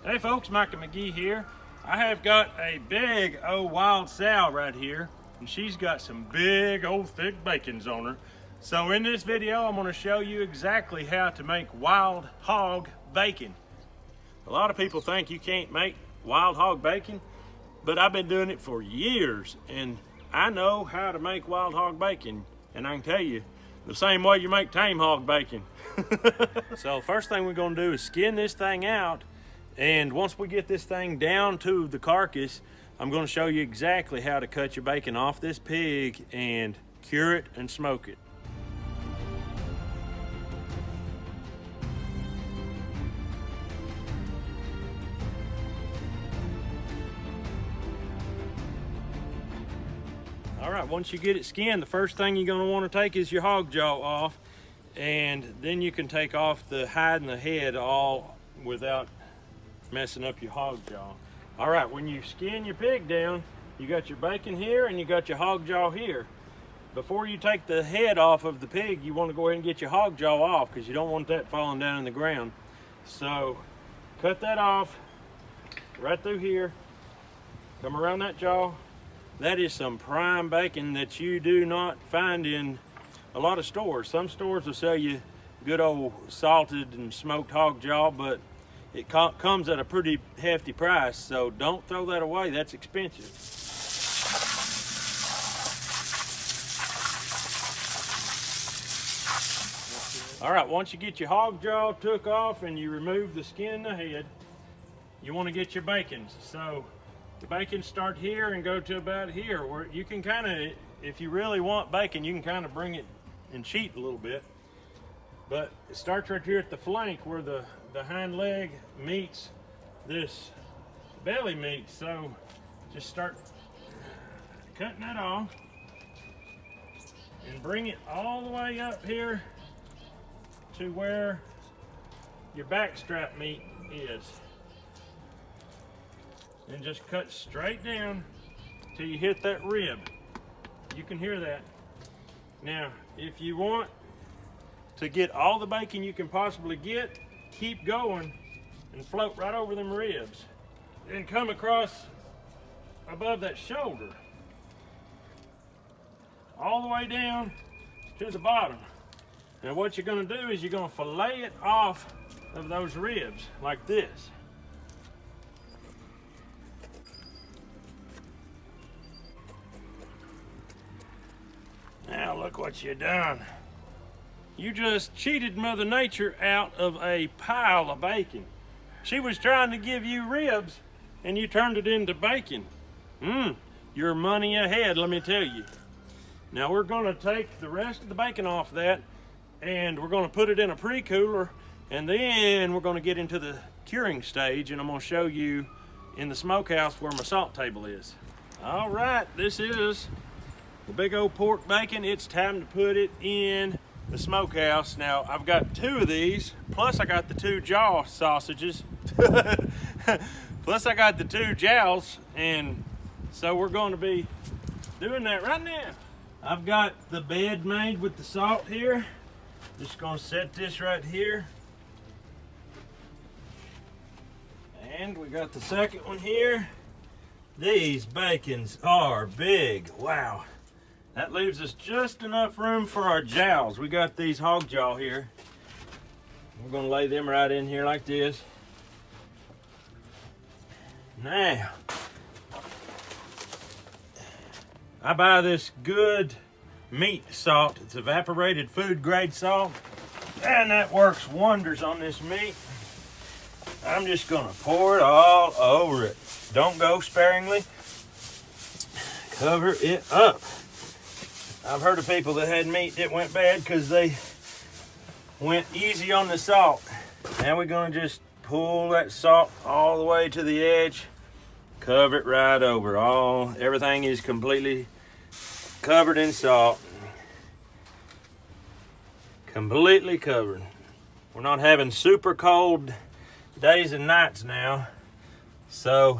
Hey folks, Micah McGee here. I have got a big old wild sow right here, and she's got some big old thick bacons on her. So in this video, I'm going to show you exactly how to make wild hog bacon. A lot of people think you can't make wild hog bacon, but I've been doing it for years, and I know how to make wild hog bacon, and I can tell you, the same way you make tame hog bacon. So first thing we're going to do is skin this thing out. And once we get this thing down to the carcass, I'm going to show you exactly how to cut your bacon off this pig and cure it and smoke it. All right, once you get it skinned, the first thing you're going to want to take is your hog jaw off, and then you can take off the hide and the head all without messing up your hog jaw. All right, when you skin your pig down, you got your bacon here and you got your hog jaw here. Before you take the head off of the pig, you want to go ahead and get your hog jaw off because you don't want that falling down in the ground. So cut that off right through here, come around that jaw. That is some prime bacon that you do not find in a lot of stores. Some stores will sell you good old salted and smoked hog jaw, but it comes at a pretty hefty price, so don't throw that away. That's expensive. All right, once you get your hog jaw took off and you remove the skin and the head, you want to get your bacons. So the bacons start here and go to about here, where you can kind of, if you really want bacon, you can kind of bring it and cheat a little bit. But it starts right here at the flank where the hind leg meets this belly meat. So just start cutting that off and bring it all the way up here to where your back strap meat is. And just cut straight down till you hit that rib. You can hear that. Now, if you want to get all the bacon you can possibly get, keep going and float right over them ribs and come across above that shoulder all the way down to the bottom. Now what you're going to do is you're going to fillet it off of those ribs like this. Now look what you done. You just cheated Mother Nature out of a pile of bacon. She was trying to give you ribs and you turned it into bacon. You're money ahead, let me tell you. Now we're gonna take the rest of the bacon off that and we're gonna put it in a pre-cooler, and then we're gonna get into the curing stage, and I'm gonna show you in the smokehouse where my salt table is. All right, this is the big old pork bacon. It's time to put it in the smokehouse. Now I've got two of these, plus I got the two jaw sausages, plus I got the two jowls, and so we're going to be doing that right now. I've got the bed made with the salt here. Just going to set this right here, and we got the second one here. These bacons are big. Wow. That leaves us just enough room for our jowls. We got these hog jaw here. We're gonna lay them right in here like this. Now, I buy this good meat salt. It's evaporated food grade salt, and that works wonders on this meat. I'm just gonna pour it all over it. Don't go sparingly. Cover it up. I've heard of people that had meat that went bad because they went easy on the salt. Now we're gonna just pull that salt all the way to the edge, cover it right over. Everything is completely covered in salt. Completely covered. We're not having super cold days and nights now, so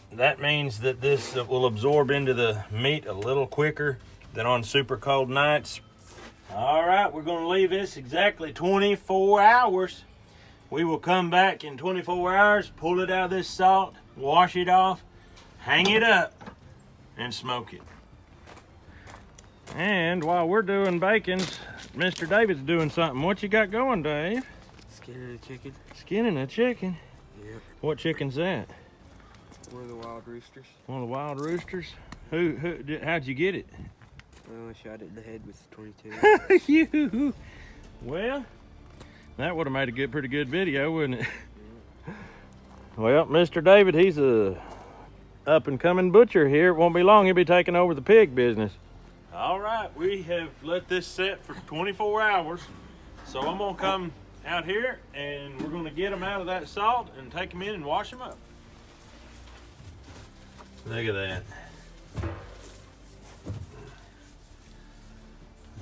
that means that this will absorb into the meat a little quicker than on super cold nights. All right, we're gonna leave this exactly 24 hours We will come back in 24 hours, pull it out of this salt, wash it off, hang it up, and smoke it. And while we're doing bacons, Mr. David's doing something. What you got going, Dave? Skinning a chicken. Skinning a chicken? Yep. What chicken's that? One of the wild roosters. One of the wild roosters? How'd you get it? Well, I shot it in the head with the 22. You! Well, that would have made a pretty good video, wouldn't it? Yeah. Well, Mr. David, he's a up-and-coming butcher here. It won't be long, he'll be taking over the pig business. All right, we have let this set for 24 hours. So I'm gonna come out here and we're gonna get them out of that salt and take them in and wash them up. Look at that.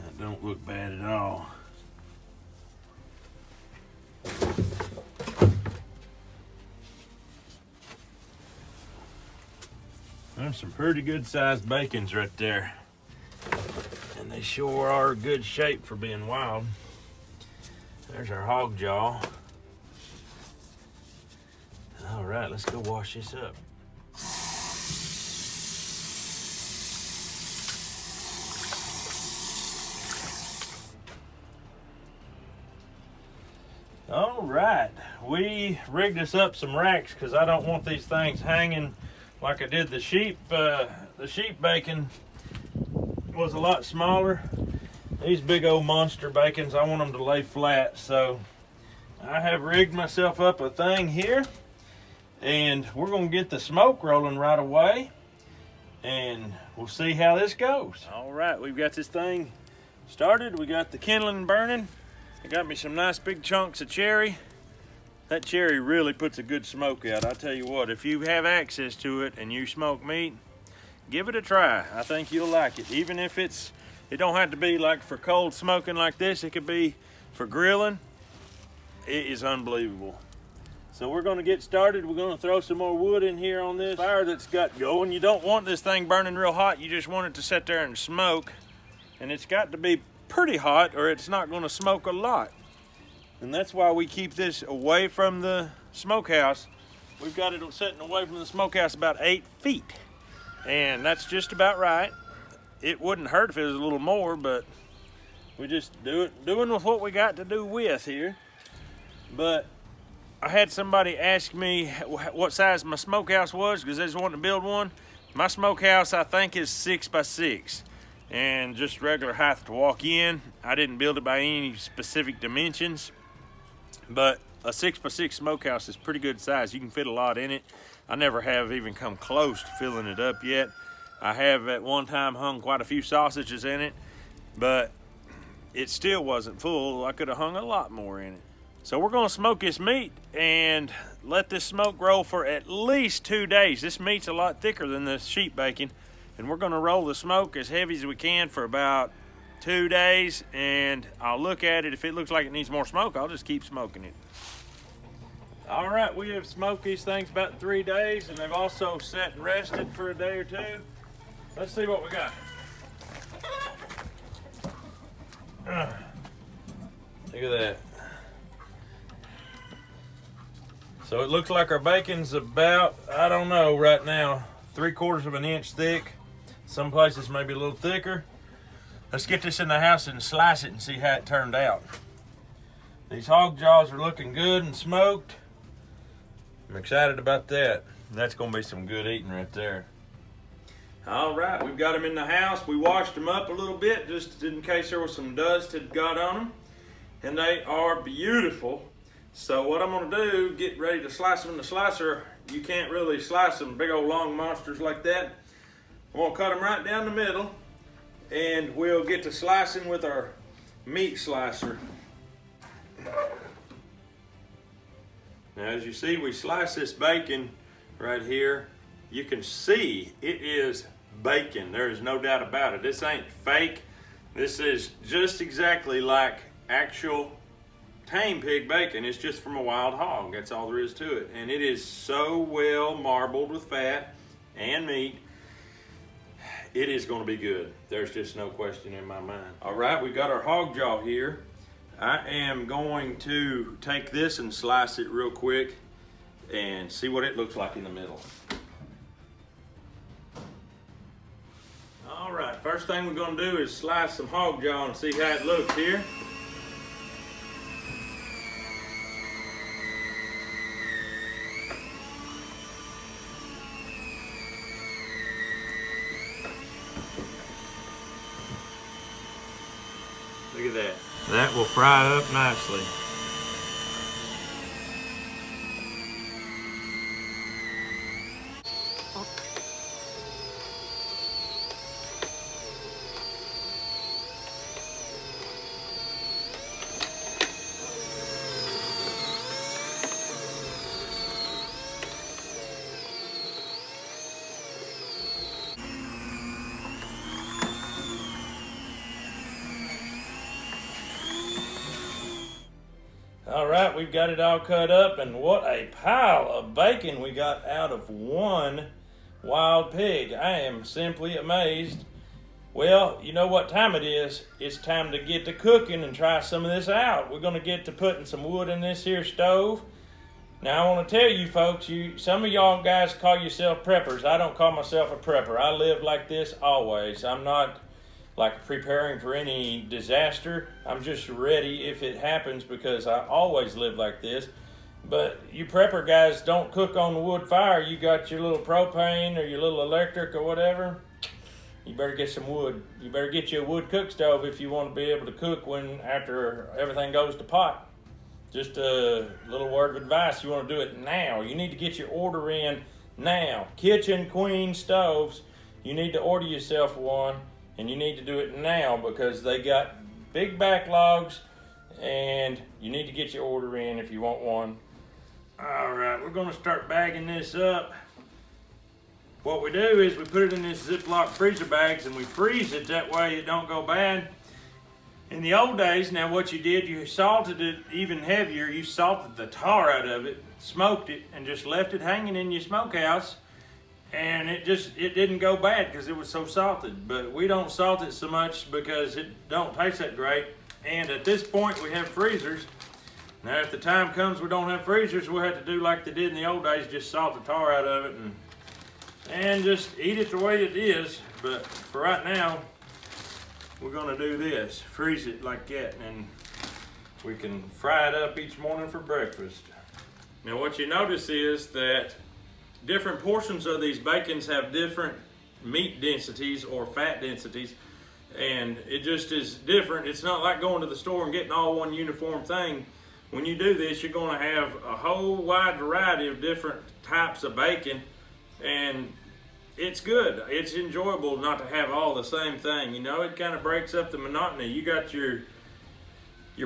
That don't look bad at all. There's some pretty good sized bacons right there. And they sure are good shape for being wild. There's our hog jaw. All right, let's go wash this up. All right, we rigged us up some racks because I don't want these things hanging like I did the sheep. The sheep bacon was a lot smaller. These big old monster bacons, I want them to lay flat. So I have rigged myself up a thing here and we're gonna get the smoke rolling right away and we'll see how this goes. All right, we've got this thing started. We got the kindling burning. I got me some nice big chunks of cherry. That cherry really puts a good smoke out. I tell you what, if you have access to it and you smoke meat, give it a try. I think you'll like it. Even if it don't have to be like for cold smoking like this, it could be for grilling. It is unbelievable. So we're gonna get started. We're gonna throw some more wood in here on this fire that's got going. You don't want this thing burning real hot. You just want it to sit there and smoke. And it's got to be pretty hot or it's not gonna smoke a lot. And that's why we keep this away from the smokehouse. We've got it sitting away from the smokehouse about 8 feet. And that's just about right. It wouldn't hurt if it was a little more, but we just doing with what we got to do with here. But I had somebody ask me what size my smokehouse was because they just wanted to build one. My smokehouse, I think, is 6 by 6 and just regular height to walk in. I didn't build it by any specific dimensions, but a 6 by 6 smokehouse is pretty good size. You can fit a lot in it. I never have even come close to filling it up yet. I have at one time hung quite a few sausages in it, but it still wasn't full. I could have hung a lot more in it. So we're gonna smoke this meat and let this smoke roll for at least 2 days. This meat's a lot thicker than the sheep bacon, and we're gonna roll the smoke as heavy as we can for about 2 days, and I'll look at it. If it looks like it needs more smoke, I'll just keep smoking it. All right, we have smoked these things about 3 days, and they've also sat and rested for a day or two. Let's see what we got. Look at that. So it looks like our bacon's about, I don't know right now, 3/4 of an inch thick. Some places maybe a little thicker. Let's get this in the house and slice it and see how it turned out. These hog jaws are looking good and smoked. I'm excited about that. That's gonna be some good eating right there. All right, we've got them in the house. We washed them up a little bit just in case there was some dust had got on them. And they are beautiful. So what I'm gonna do, get ready to slice them in the slicer. You can't really slice them big old long monsters like that. I'm gonna cut them right down the middle and we'll get to slicing with our meat slicer. Now as you see, we slice this bacon right here. You can see it is bacon. There is no doubt about it. This ain't fake. This is just exactly like actual tame pig bacon. It's just from a wild hog. That's all there is to it. And it is so well marbled with fat and meat. It is going to be good. There's just no question in my mind. All right, we got our hog jaw here. I am going to take this and slice it real quick and see what it looks like in the middle. All right, first thing we're gonna do is slice some hog jaw and see how it looks here. Look at that. That will fry up nicely. All right, we've got it all cut up, and what a pile of bacon we got out of one wild pig. I am simply amazed. Well, you know what time it is. It's time to get to cooking and try some of this out. We're gonna get to putting some wood in this here stove. Now, I wanna tell you folks, some of y'all guys call yourself preppers. I don't call myself a prepper. I live like this always. I'm not like preparing for any disaster. I'm just ready if it happens because I always live like this. But you prepper guys don't cook on the wood fire. You got your little propane or your little electric or whatever. You better get some wood. You better get you a wood cook stove if you want to be able to cook after everything goes to pot. Just a little word of advice, you want to do it now. You need to get your order in now. Kitchen Queen stoves, you need to order yourself one. And you need to do it now because they got big backlogs and you need to get your order in if you want one. All right, we're gonna start bagging this up. What we do is we put it in this Ziploc freezer bags and we freeze it, that way it don't go bad. In the old days, now what you did, you salted it even heavier. You salted the tar out of it, smoked it, and just left it hanging in your smokehouse. And it didn't go bad because it was so salted. But we don't salt it so much because it don't taste that great. And at this point we have freezers. Now if the time comes we don't have freezers, we'll have to do like they did in the old days, just salt the tar out of it and just eat it the way it is. But for right now, we're gonna do this, freeze it like that, and we can fry it up each morning for breakfast. Now what you notice is that different portions of these bacons have different meat densities or fat densities, and it just is different. It's not like going to the store and getting all one uniform thing. When you do this, you're going to have a whole wide variety of different types of bacon, and it's good. It's enjoyable not to have all the same thing. You know, it kind of breaks up the monotony. You got your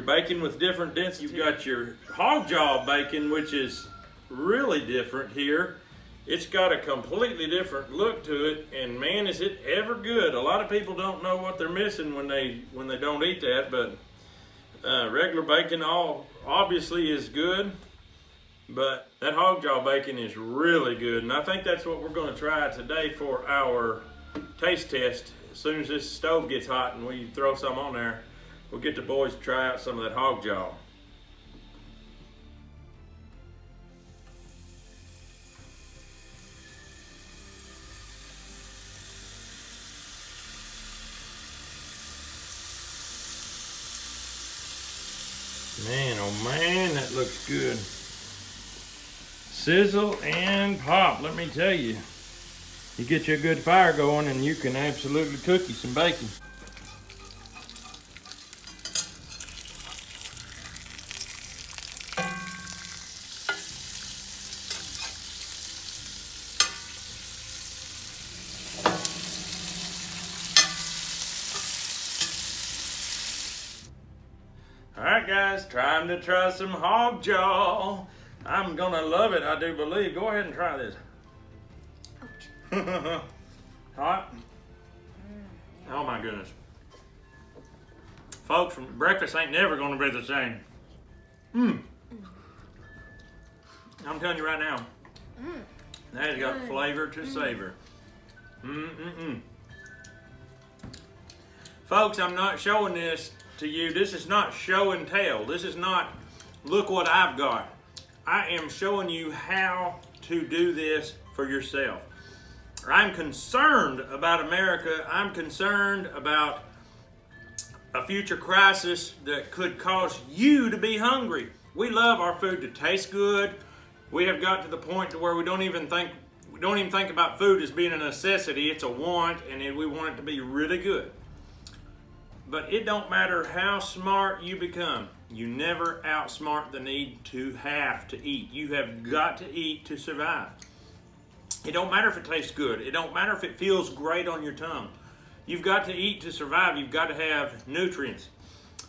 bacon with different densities. You've got your hog jaw bacon, which is really different here. It's got a completely different look to it, and man, is it ever good. A lot of people don't know what they're missing when they don't eat that, but regular bacon obviously is good, but that hog jaw bacon is really good, and I think that's what we're going to try today for our taste test. As soon as this stove gets hot and we throw some on there, we'll get the boys to try out some of that hog jaw. Man, oh man, that looks good. Sizzle and pop, let me tell you. You get you a good fire going and you can absolutely cook you some bacon. All right, guys, time to try some hog jaw. I'm gonna love it, I do believe. Go ahead and try this. Hot? Oh my goodness. Folks, breakfast ain't never gonna be the same. I'm telling you right now, that has got flavor to savor. Folks, I'm not showing this to you. This is not show and tell. This is not, look what I've got. I am showing you how to do this for yourself. I'm concerned about America. I'm concerned about a future crisis that could cause you to be hungry. We love our food to taste good. We have got to the point to where we don't even think about food as being a necessity. It's a want, and we want it to be really good. But it don't matter how smart you become. You never outsmart the need to have to eat. You have got to eat to survive. It don't matter if it tastes good. It don't matter if it feels great on your tongue. You've got to eat to survive. You've got to have nutrients.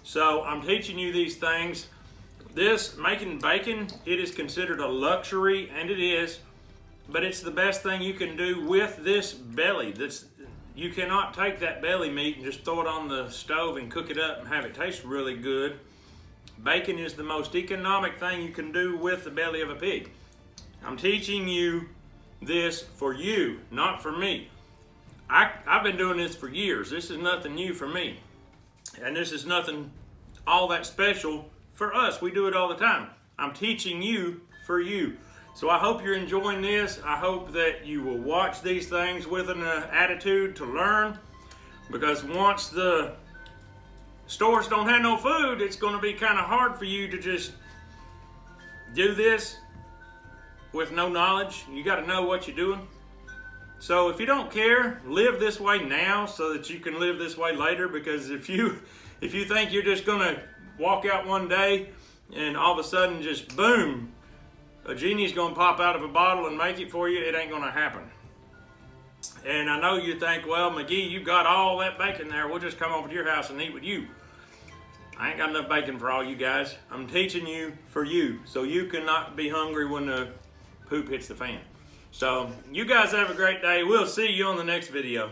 So I'm teaching you these things. This, making bacon, it is considered a luxury, and it is, but it's the best thing you can do with this belly. You cannot take that belly meat and just throw it on the stove and cook it up and have it taste really good. Bacon is the most economic thing you can do with the belly of a pig. I'm teaching you this for you, not for me. I've been doing this for years. This is nothing new for me. And this is nothing all that special for us. We do it all the time. I'm teaching you for you. So I hope you're enjoying this. I hope that you will watch these things with an attitude to learn, because once the stores don't have no food, it's going to be kind of hard for you to just do this with no knowledge. You got to know what you're doing. So if you don't care, live this way now so that you can live this way later, because if you think you're just going to walk out one day and all of a sudden just boom, a genie's going to pop out of a bottle and make it for you, it ain't going to happen. And I know you think, well, McGee, you got all that bacon there. We'll just come over to your house and eat with you. I ain't got enough bacon for all you guys. I'm teaching you for you, so you cannot be hungry when the poop hits the fan. So you guys have a great day. We'll see you on the next video.